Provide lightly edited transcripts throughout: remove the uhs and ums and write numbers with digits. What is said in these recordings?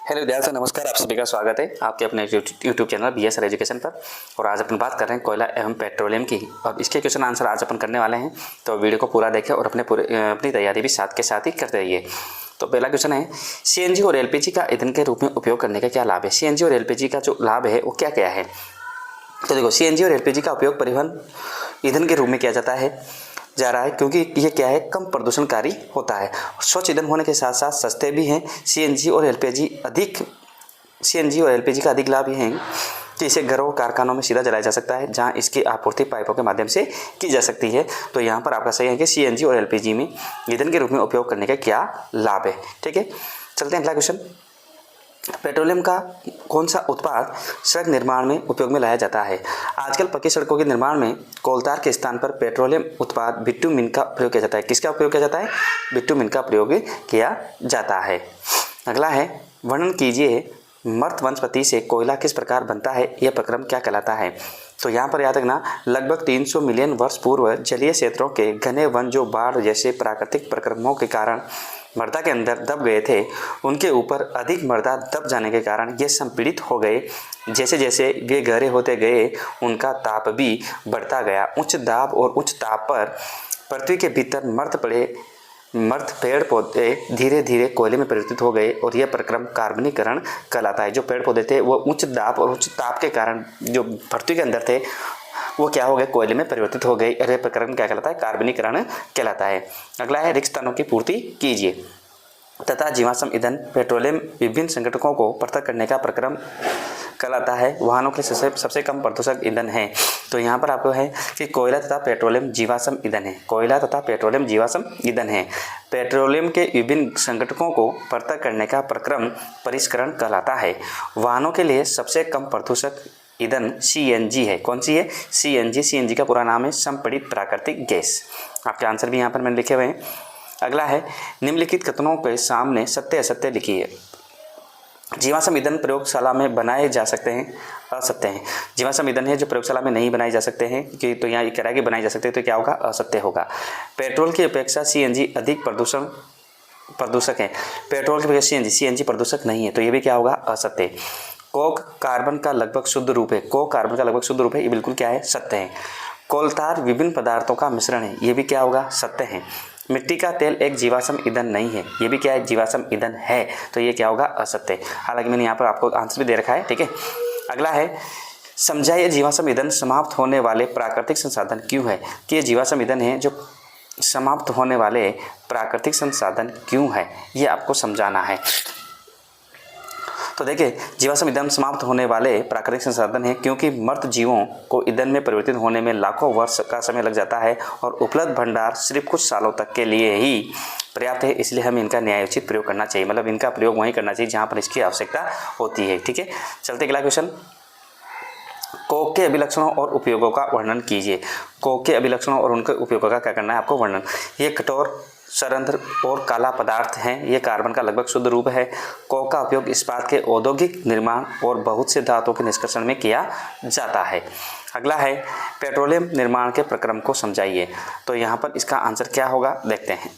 Hello विद्यार्थियों, नमस्कार। आप सभी का स्वागत है आपके अपने यूट्यूब चैनल BSR एजुकेशन पर। और आज अपन बात कर रहे हैं कोयला एवं पेट्रोलियम की। अब इसके क्वेश्चन आंसर आज अपन करने वाले हैं, तो वीडियो को पूरा देखें और अपनी तैयारी भी साथ के साथ ही करते रहिए। तो पहला क्वेश्चन है, CNG और LPG का ईंधन के रूप में उपयोग करने का क्या लाभ है। CNG और LPG का जो लाभ है वो क्या क्या है। तो देखो, CNG और LPG का उपयोग परिवहन ईंधन के रूप में किया जाता है जा रहा है, क्योंकि ये क्या है, कम प्रदूषणकारी होता है, स्वच्छ ईंधन होने के साथ साथ सस्ते भी हैं। CNG और LPG का अधिक लाभ ये है कि इसे घरों कारखानों में सीधा जलाया जा सकता है, जहां इसकी आपूर्ति पाइपों के माध्यम से की जा सकती है। तो यहाँ पर आपका सही है कि CNG और LPG में ईंधन के रूप में उपयोग करने का क्या लाभ है। ठीक है, चलते हैं अगला क्वेश्चन। पेट्रोलियम का कौन सा उत्पाद सड़क निर्माण में उपयोग में लाया जाता है। आजकल पक्की सड़कों के निर्माण में कोलतार के स्थान पर पेट्रोलियम उत्पाद बिटुमिन का प्रयोग किया जाता है। किसका उपयोग किया जाता है? बिटुमिन का प्रयोग किया जाता है। अगला है, वर्णन कीजिए मर्त वनस्पति से कोयला किस प्रकार बनता है, यह प्रक्रम क्या कहलाता है। तो यहाँ पर याद रखना, लगभग 300 मिलियन वर्ष पूर्व जलीय क्षेत्रों के घने वन जो बाढ़ जैसे प्राकृतिक प्रक्रमों के कारण मृदा के अंदर दब गए थे, उनके ऊपर अधिक मृदा दब जाने के कारण ये संपीड़ित हो गए। जैसे जैसे वे गहरे होते गए, उनका ताप भी बढ़ता गया। उच्च दाब और उच्च ताप पर पृथ्वी के भीतर मर्द पेड़ पौधे धीरे धीरे कोयले में परिवर्तित हो गए, और यह प्रक्रम कार्बनीकरण कहलाता है। जो पेड़ पौधे थे वो उच्च दाब और उच्च ताप के कारण जो पृथ्वी के अंदर थे वो क्या हो गए, कोयले में परिवर्तित हो गए, और यह प्रक्रम क्या कहलाता है? कार्बनीकरण कहलाता है। अगला है, रिक्त स्थानों की पूर्ति कीजिए तथा जीवाश्म ईंधन पेट्रोलियम विभिन्न संगठकों को पृथक करने का प्रक्रम कहलाता है। वाहनों के सबसे कम प्रदूषक ईंधन है। तो यहाँ पर आपको है कि कोयला तथा पेट्रोलियम जीवाश्म ईंधन है। कोयला तथा पेट्रोलियम जीवाश्म ईंधन है। पेट्रोलियम के विभिन्न संगठकों को पृथक करने का प्रक्रम परिष्करण कहलाता है। वाहनों के लिए सबसे कम प्रदूषक ईंधन CNG है। कौन सी है? CNG का पूरा नाम है संपीड़ित प्राकृतिक गैस। आपके आंसर भी यहाँ पर मैंने लिखे हुए हैं। अगला है, निम्नलिखित कथनों के सामने सत्य असत्य लिखिए। जीवाश्म ईंधन प्रयोगशाला में बनाए जा सकते हैं, असत्य हैं। जीवाश्म ईंधन है जो प्रयोगशाला में नहीं बनाए जा सकते हैं, कि तो यहाँ कह रहा है कि बनाए जा सकते हैं, तो क्या होगा? असत्य होगा। पेट्रोल की अपेक्षा CNG अधिक प्रदूषक है। पेट्रोल की अपेक्षा CNG प्रदूषक नहीं है, तो ये भी क्या होगा? असत्य। कोक कार्बन का लगभग शुद्ध रूप है। कोक कार्बन का लगभग शुद्ध रूप है, ये बिल्कुल क्या है? सत्य है। कोलतार विभिन्न पदार्थों का मिश्रण है, ये भी क्या होगा? सत्य है। मिट्टी का तेल एक जीवाश्म ईंधन नहीं है, ये भी क्या है? जीवाश्म ईंधन है, तो ये क्या होगा? असत्य। हालांकि मैंने यहाँ पर आपको आंसर भी दे रखा है। ठीक है, अगला है, समझाइए जीवाश्म ईंधन समाप्त होने वाले प्राकृतिक संसाधन क्यों है। कि ये जीवाश्म ईंधन है जो समाप्त होने वाले प्राकृतिक संसाधन क्यों है, ये आपको समझाना है। तो देखिए, जीवाश्म ईंधन समाप्त होने वाले प्राकृतिक संसाधन है क्योंकि मृत जीवों को ईंधन में परिवर्तित होने में लाखों वर्ष का समय लग जाता है, और उपलब्ध भंडार सिर्फ कुछ सालों तक के लिए ही पर्याप्त है। इसलिए हमें इनका न्यायोचित प्रयोग करना चाहिए, मतलब इनका प्रयोग वहीं करना चाहिए जहाँ पर इसकी आवश्यकता होती है। ठीक है, चलते अगला क्वेश्चन। कोक के अभिलक्षणों और उपयोगों का वर्णन कीजिए। कोक के अभिलक्षणों और उनके उपयोगों का क्या करना है आपको? वर्णन। ये कठोर, सरंध्र और काला पदार्थ हैं। ये कार्बन का लगभग शुद्ध रूप है। कोक का उपयोग इस्पात के औद्योगिक निर्माण और बहुत से धातुओं के निष्कर्षण में किया जाता है। अगला है, पेट्रोलियम निर्माण के प्रक्रम को समझाइए। तो यहाँ पर इसका आंसर क्या होगा, देखते हैं।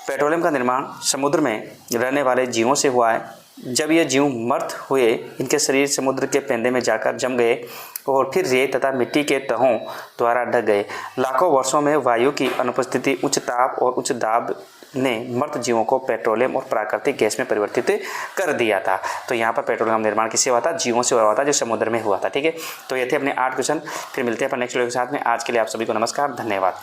पेट्रोलियम का निर्माण समुद्र में रहने वाले जीवों से हुआ है। जब ये जीव मृत हुए, इनके शरीर समुद्र के पेंदे में जाकर जम गए और फिर रेत तथा मिट्टी के तहों द्वारा ढक गए। लाखों वर्षों में वायु की अनुपस्थिति, उच्च ताप और उच्च दाब ने मृत जीवों को पेट्रोलियम और प्राकृतिक गैस में परिवर्तित कर दिया था। तो यहाँ पर पेट्रोलियम निर्माण किससे हुआ था? जीवों से हुआ था, जो समुद्र में हुआ था। ठीक है, तो ये थे अपने 8 क्वेश्चन। फिर मिलते हैं अपन नेक्स्ट वीडियो के साथ में। आज के लिए आप सभी को नमस्कार, धन्यवाद।